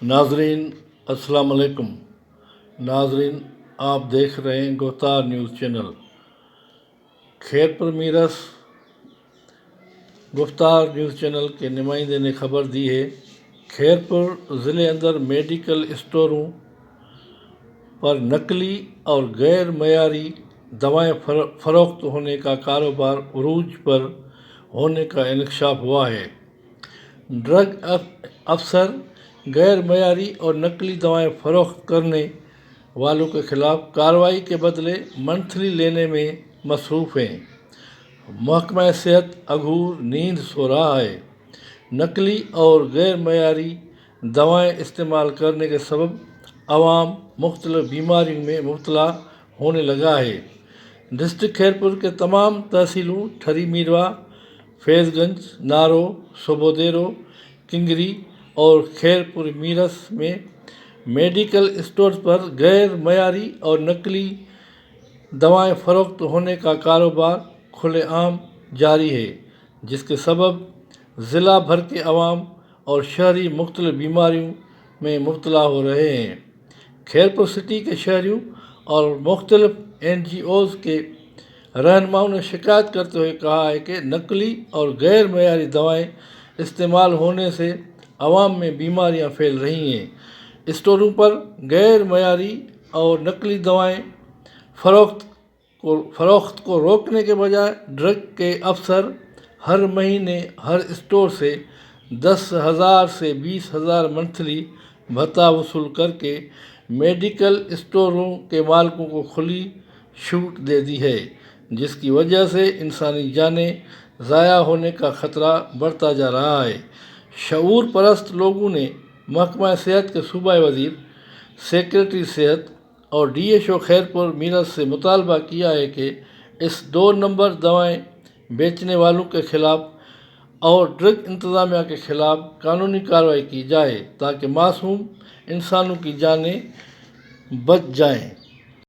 नाजरीन अस्सलाम वालेकुम। नाजरीन आप देख रहे हैं गुफ्तार news channel. Khairpur मीरस गुफ्तार news channel के नुमाइंदे ने खबर दी है, खैरपुर ज़िले अंदर मेडिकल स्टोरों पर नकली और गैर मयारी दवाएं फ़रोख्त होने का कारोबार उरूज पर होने का इंकशाफ हुआ है। ड्रग अफसर गैर मयारी और नकली दवाएं फ़रोख्त करने वालों के खिलाफ कार्रवाई के बदले मंथली लेने में मसरूफ़ हैं। महकमा सेहत अघूर नींद सो रहा है। नकली और गैर मयारी दवाएं इस्तेमाल करने के सबब आवाम मुख्तलिफ बीमारियों में मुब्तला होने लगा है। डिस्ट्रिक्ट खैरपुर के तमाम तहसीलों ठरी मीरवा, फैज़गंज, नारो, सोबोदेरो, किंगरी और खैरपुर मीरस में मेडिकल स्टोर्स पर गैर मयारी और नकली दवाएं फ़रोख्त होने का कारोबार खुलेआम जारी है, जिसके सबब ज़िला भर के अवाम और शहरी मुख्तलिफ बीमारियों में मुब्तला हो रहे हैं। खैरपुर सिटी के शहरियों और मुख्तलिफ NGOs के रहनुमाओं ने शिकायत करते हुए कहा है कि नकली और गैर मयारी दवाएं इस्तेमाल होने से अवाम में बीमारियां फैल रही हैं। स्टोरों पर गैर मयारी और नकली दवाएं फ़रोख्त को रोकने के बजाय ड्रग के अफसर हर महीने हर स्टोर से 10,000 से 20,000 मंथली भत्ता वसूल करके मेडिकल स्टोरों के मालिकों को खुली छूट दे दी है, जिसकी वजह से इंसानी जानें ज़ाया होने का ख़तरा बढ़ता जा रहा है। शऊर परस्त लोगों ने महकमा सेहत के सूबाई वज़ीर, सेक्रेटरी सेहत और DSO खैरपुर मीरस से मुतालबा किया है कि इस 2 नंबर दवाएं बेचने वालों के खिलाफ और ड्रग इंतज़ामिया के खिलाफ कानूनी कार्रवाई की जाए ताकि मासूम इंसानों की जानें बच जाएं।